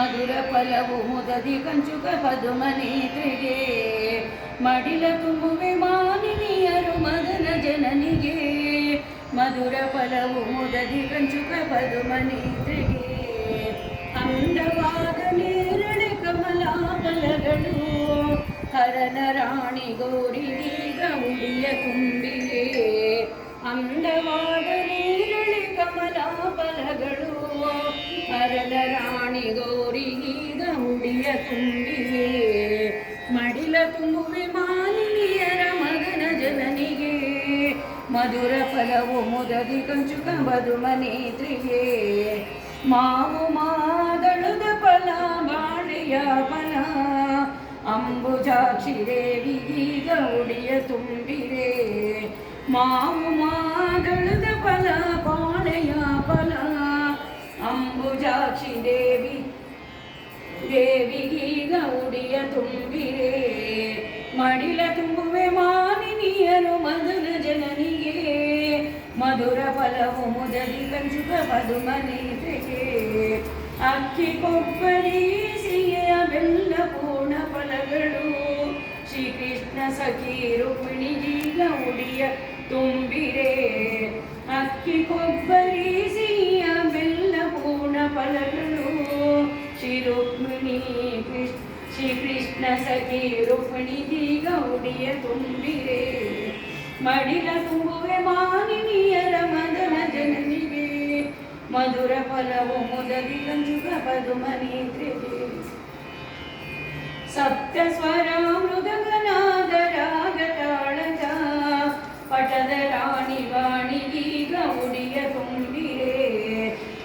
ಮಧುರ ಫಲವು ಮುದದಿ ಕಂಚುಕ ಪದುಮನೇತ್ರಿಗೆ ಮಡಿಲ ತುಂಬುವೆ ಮಾನಿನಿಯರು ಮದನ ಜನನಿಗೆ ಮಧುರ ಫಲವು ಮುದದಿ ಕಂಚುಕ ಪದುಮನೇತ್ರಿಗೆ ಅಂದವಾದ ನೇರಳೆ ಕಮಲಾ ಫಲಗಳು ಹರನ ರಾಣಿ ಗೌರಿಗೀಗ ಉಡಿಯ ತುಂಬಿವೆ ಅಂದವಾದ ನೇರಳೆ ಕಮಲಾ ಫಲಗಳು ಹರನ ರಾಣಿ ಗೌರಿಗೀಗ ಉಡಿಯ ತುಂಬಿವೆ ಮಡಿಲ ತುಂಬುವೆ ಮಾಲಿನಿಯರ ಮಗನ ಜನನಿಗೆ ಮಧುರ ಫಲವು ಮುದದಿ ಕಂಚುಕ ಬದುಮನೇತ್ರಿಗೆ ಮಾವು ಮಾದಳದ ಫಲ ಬಾಳೆಯ ಫಲ ಅಂಬುಜಾಕ್ಷಿ ದೇವಿಗೀಗ ಉಡಿಯ ತುಂಬಿರೆ ಮಾವು ಮಾದಳದ ಫಲ ಬಾಳೆಯ ಫಲ ಅಂಬುಜಾಕ್ಷಿ ದೇವಿಗೀಗ ಉಡಿಯ ತುಂಬಿರೆ ಮಡಿಲ ತುಂಬುವೆ ಮಾನಿನಿಯರು ಮಧುರ ಜನನಿಗೆ ಮಧುರ ಫಲವು ಮುದದಿ ಕಂಚುಕ ಪದುಮನೇತ್ರಿಗೆ ಅಕ್ಕಿ ಕೊಬ್ಬರಿ ಸಿಹಿಯ ಬೆಲ್ಲ ಪೂರ್ಣ ಫಲಗಳು ಶ್ರೀಕೃಷ್ಣ ಸಖಿ ರುಕ್ಮಿಣಿಗೀಗ ಉಡಿಯ ತುಂಬಿರೆ ಅಕ್ಕಿ ಕೊಬ್ಬರಿ ಸಿಹಿಯ ಬೆಲ್ಲ ಪೂರ್ಣ ಫಲಗಳು ಶ್ರೀಕೃಷ್ಣ ಸಖಿ ರುಕ್ಮಿಣಿಗೀಗ ಉಡಿಯ ತುಂಬಿರೆ ಮಡಿಲ ತುಂಬುವೆ ಮಾನಿನಿಯರ ಮದನ ಜನನಿಗೆ ಮಧುರ ಫಲವು ಮುದದಿ ಕಂಚುಕ ಪದುಮನೇತ್ರಿಗೆ ಸಪ್ತ ಸ್ವರ ಮೃದಂಗನಾದ ರಾಗ ತಾಳದ ಪಟದ ರಾಣಿ ವಾಣಿಗೀಗ ಉಡಿಯ ತುಂಬಿರೆ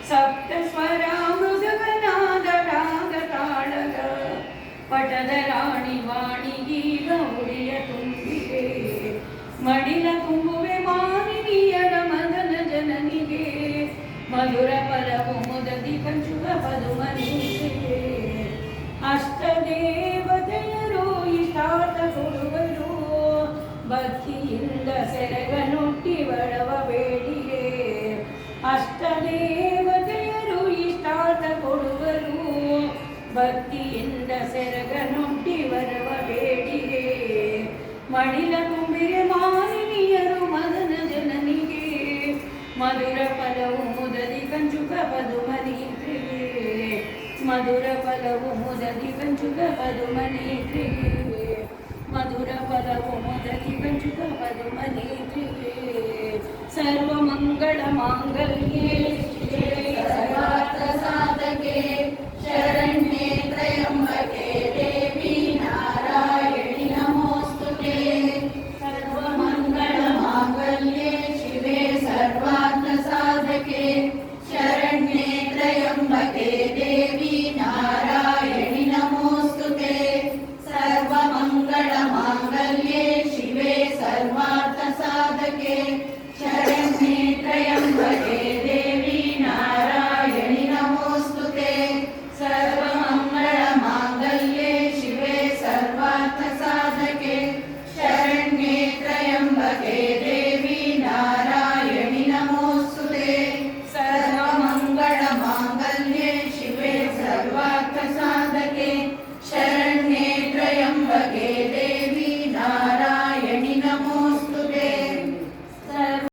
ಸಪ್ತ ಸ್ವರ ಮೃದಂಗನಾದ ರಾಗ ತಾಳದ ಪಟದ ರಾಣಿ ವಾಣಿಗೀಗ ಉಡಿಯ ತುಂಬಿರೆ ಮಡಿಲ ತುಂಬುವೆ ಮಾನಿನಿಯರ ಮದನ ಜನನಿಗೆ ಮಧುರ ಫಲವು ಮುದದಿ ಕಂಚುಕ ಪದುಮನೇತ್ರಿಗೆ ಅಷ್ಟದೇವತೆಯರು ಇಷ್ಟಾರ್ಥ ಕೊಡುವರು ಭಕ್ತಿಯಿಂದ ಸೆರಗನೊಟ್ಟಿ ಬಡವ ಬೇಡಿರೆ ಅಷ್ಟದೇವತೆಯರು ಇಷ್ಟಾರ್ಥ ಕೊಡುವರು ಭಕ್ತಿಯಿಂದ ಸೆರಗನೊಟ್ಟಿ ಬಡವ ಬೇಡಿರೆ ಮಡಿಲ ತುಂಬಿರೆ ಮಾನಿನಿಯರು ಮದನ ಜನನಿಗೆ ಮಧುರ ಫಲವು ಮುದದಿ ಕಂಚುಕ ಪದುಮನೇತ್ರಿಗೆ ಮಧುರ ಫಲವು ಮುದದಿ ಕಂಚುಕ ಪದುಮನೇತ್ರಿಗೆ ಮಧುರ ಫಲವು ಮುದದಿ ಕಂಚುಕ ಪದುಮನೇತ್ರಿಗೆ ಸರ್ವಮಂಗಳ ಮಾಂಗಲ್ಯೆ